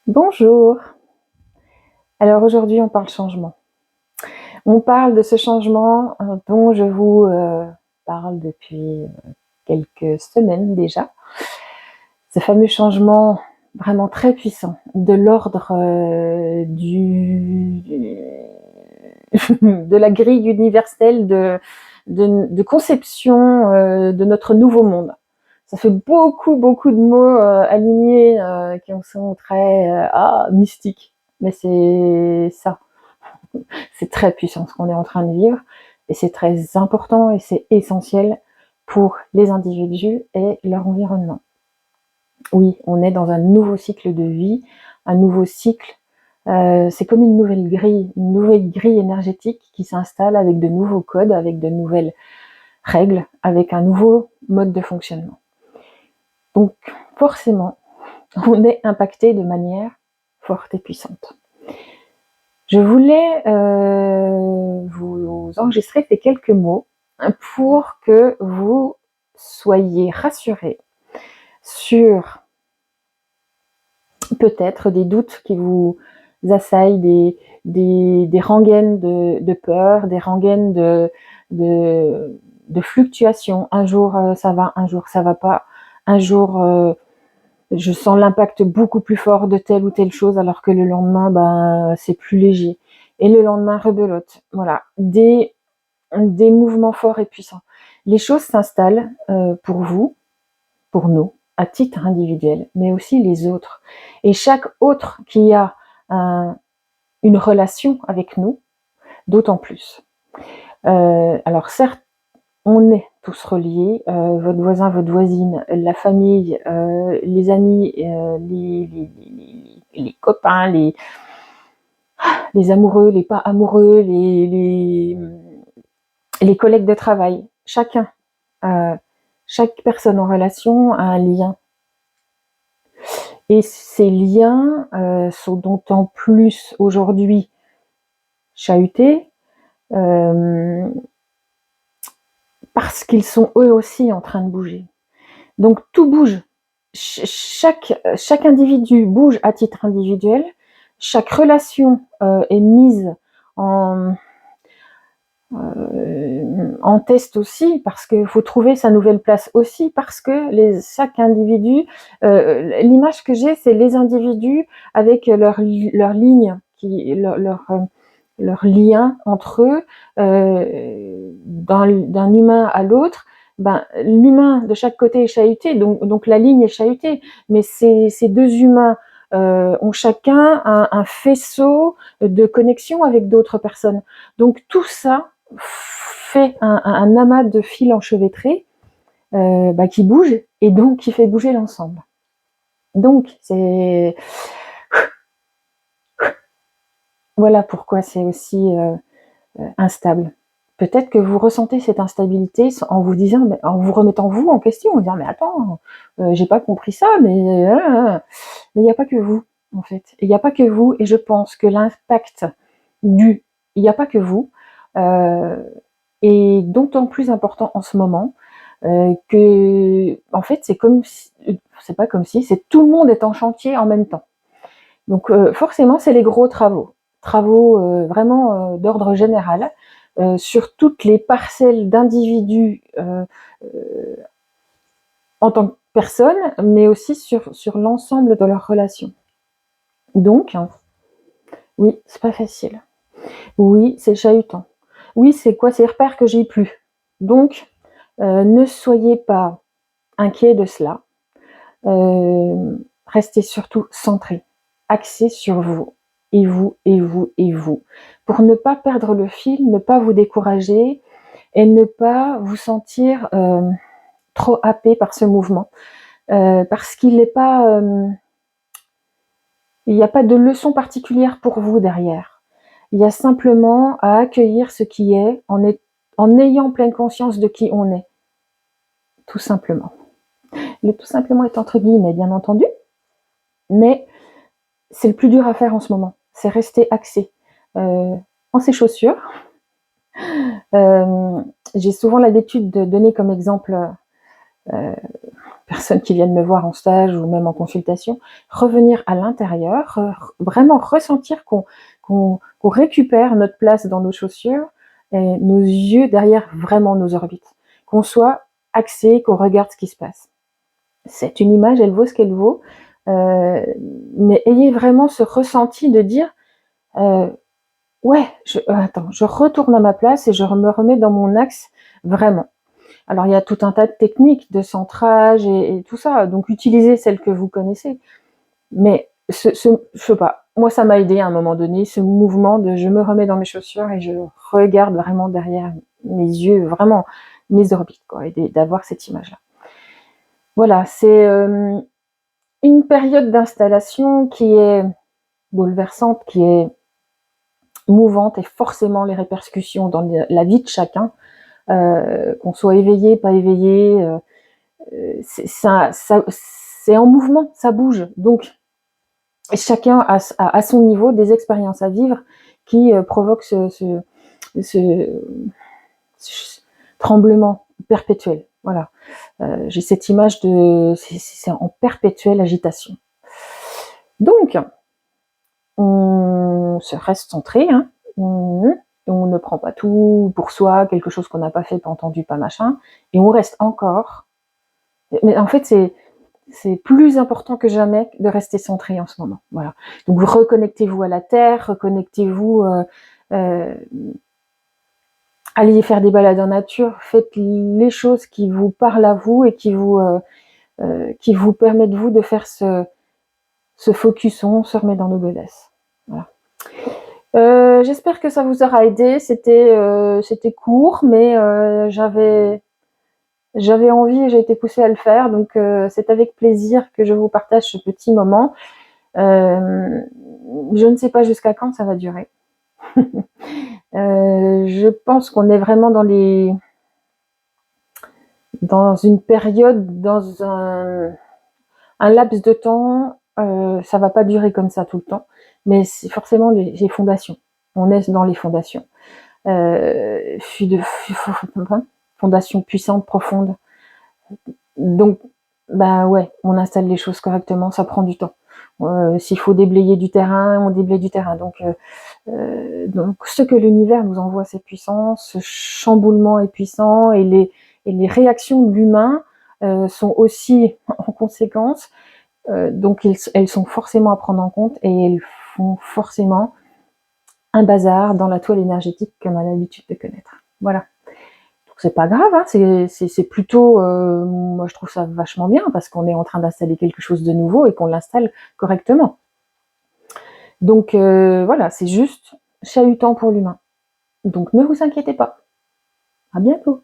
Bonjour. Alors aujourd'hui, on parle changement. On parle de ce changement dont je vous parle depuis quelques semaines déjà. Ce fameux changement vraiment très puissant, de l'ordre de la grille universelle de conception de notre nouveau monde. Ça fait beaucoup de mots alignés qui sont très mystiques. Mais c'est ça, c'est très puissant ce qu'on est en train de vivre et c'est très important et c'est essentiel pour les individus et leur environnement. Oui, on est dans un nouveau cycle de vie, un nouveau cycle. C'est comme une nouvelle grille énergétique qui s'installe avec de nouveaux codes, avec de nouvelles règles, avec un nouveau mode de fonctionnement. Donc forcément, on est impacté de manière forte et puissante. Je voulais vous enregistrer ces quelques mots pour que vous soyez rassurés sur peut-être des doutes qui vous assaillent, des rengaines de peur, des rengaines de fluctuation. Un jour ça va, un jour ça va pas. Un jour je sens l'impact beaucoup plus fort de telle ou telle chose, alors que le lendemain, c'est plus léger. Et le lendemain, rebelote. Voilà, des mouvements forts et puissants. Les choses s'installent pour vous, pour nous, à titre individuel, mais aussi les autres. Et chaque autre qui a une relation avec nous, d'autant plus. Alors certes, on est tous reliés, votre voisin, votre voisine, la famille, les amis, les copains, les amoureux, les pas amoureux, les collègues de travail. Chacun, chaque personne en relation a un lien. Et ces liens sont d'autant plus aujourd'hui chahutés parce qu'ils sont eux aussi en train de bouger. Donc tout bouge. Chaque individu bouge à titre individuel. Chaque relation est mise en test aussi, parce qu'il faut trouver sa nouvelle place aussi, parce que chaque individu, l'image que j'ai, c'est les individus avec leur ligne, leur lien entre eux, d'un humain à l'autre. L'humain de chaque côté est chahuté, donc la ligne est chahutée, mais ces deux humains ont chacun un faisceau de connexion avec d'autres personnes. Donc tout ça fait un amas de fils enchevêtrés qui bouge et donc qui fait bouger l'ensemble. Donc c'est voilà pourquoi c'est aussi instable. Peut-être que vous ressentez cette instabilité en vous disant, en vous remettant vous en question, en disant mais attends, j'ai pas compris ça, mais il n'y a pas que vous en fait. Il n'y a pas que vous, et je pense que l'impact il n'y a pas que vous est d'autant plus important en ce moment que en fait c'est pas comme si, c'est tout le monde est en chantier en même temps. Donc forcément c'est les gros travaux vraiment d'ordre général sur toutes les parcelles d'individus en tant que personne, mais aussi sur l'ensemble de leurs relations. Donc oui, c'est pas facile. Oui, c'est chahutant. Oui, c'est quoi ces repères que j'ai plus. Donc ne soyez pas inquiets de cela. Restez surtout centrés, axés sur vous, et vous, et vous, et vous, pour ne pas perdre le fil, ne pas vous décourager et ne pas vous sentir trop happé par ce mouvement, parce qu'il n'est pas, il n'y a pas de leçon particulière pour vous derrière. Il y a simplement à accueillir ce qui est en ayant pleine conscience de qui on est, tout simplement. Le tout simplement est entre guillemets, bien entendu, mais c'est le plus dur à faire en ce moment. C'est rester axé en ses chaussures. J'ai souvent l'habitude de donner comme exemple personnes qui viennent me voir en stage ou même en consultation, revenir à l'intérieur, vraiment ressentir qu'on récupère notre place dans nos chaussures et nos yeux derrière vraiment nos orbites, qu'on soit axé, qu'on regarde ce qui se passe. C'est une image, elle vaut ce qu'elle vaut, mais ayez vraiment ce ressenti de dire ouais, attends, je retourne à ma place et je me remets dans mon axe vraiment. Alors il y a tout un tas de techniques de centrage et tout ça, donc utilisez celles que vous connaissez. Mais je sais pas, moi ça m'a aidé à un moment donné, ce mouvement de je me remets dans mes chaussures et je regarde vraiment derrière mes yeux, vraiment mes orbites, quoi, et d'avoir cette image-là. Voilà, c'est une période d'installation qui est bouleversante, qui est mouvante, et forcément les répercussions dans la vie de chacun, qu'on soit éveillé, pas éveillé, c'est en mouvement, ça bouge. Donc chacun a à son niveau des expériences à vivre qui provoquent ce tremblement perpétuel. Voilà. J'ai cette image de c'est en perpétuelle agitation. Donc on se reste centré, hein. On ne prend pas tout pour soi, quelque chose qu'on n'a pas fait, pas entendu, pas machin, et on reste encore. Mais en fait, c'est plus important que jamais de rester centré en ce moment. Voilà. Donc reconnectez-vous à la terre, reconnectez-vous, allez faire des balades en nature, faites les choses qui vous parlent à vous et qui vous permettent vous de faire ce focus, on se remet dans nos godesses. Voilà. J'espère que ça vous aura aidé. C'était court, mais j'avais envie et j'ai été poussée à le faire, donc c'est avec plaisir que je vous partage ce petit moment. Je ne sais pas jusqu'à quand ça va durer. Je pense qu'on est vraiment dans une période, dans un laps de temps. Ça va pas durer comme ça tout le temps, mais c'est forcément les fondations. On est dans les fondations. Fondations puissantes, profondes. Donc, bah ouais, on installe les choses correctement, ça prend du temps. S'il faut déblayer du terrain, on déblaye du terrain. Donc ce que l'univers nous envoie, c'est puissant, ce chamboulement est puissant, et les réactions de l'humain sont aussi en conséquence. Donc elles sont forcément à prendre en compte, et elles font forcément un bazar dans la toile énergétique qu'on a l'habitude de connaître. Voilà. C'est pas grave, hein, c'est plutôt, moi je trouve ça vachement bien, parce qu'on est en train d'installer quelque chose de nouveau et qu'on l'installe correctement. Donc voilà, c'est juste chahutant pour l'humain. Donc ne vous inquiétez pas. À bientôt.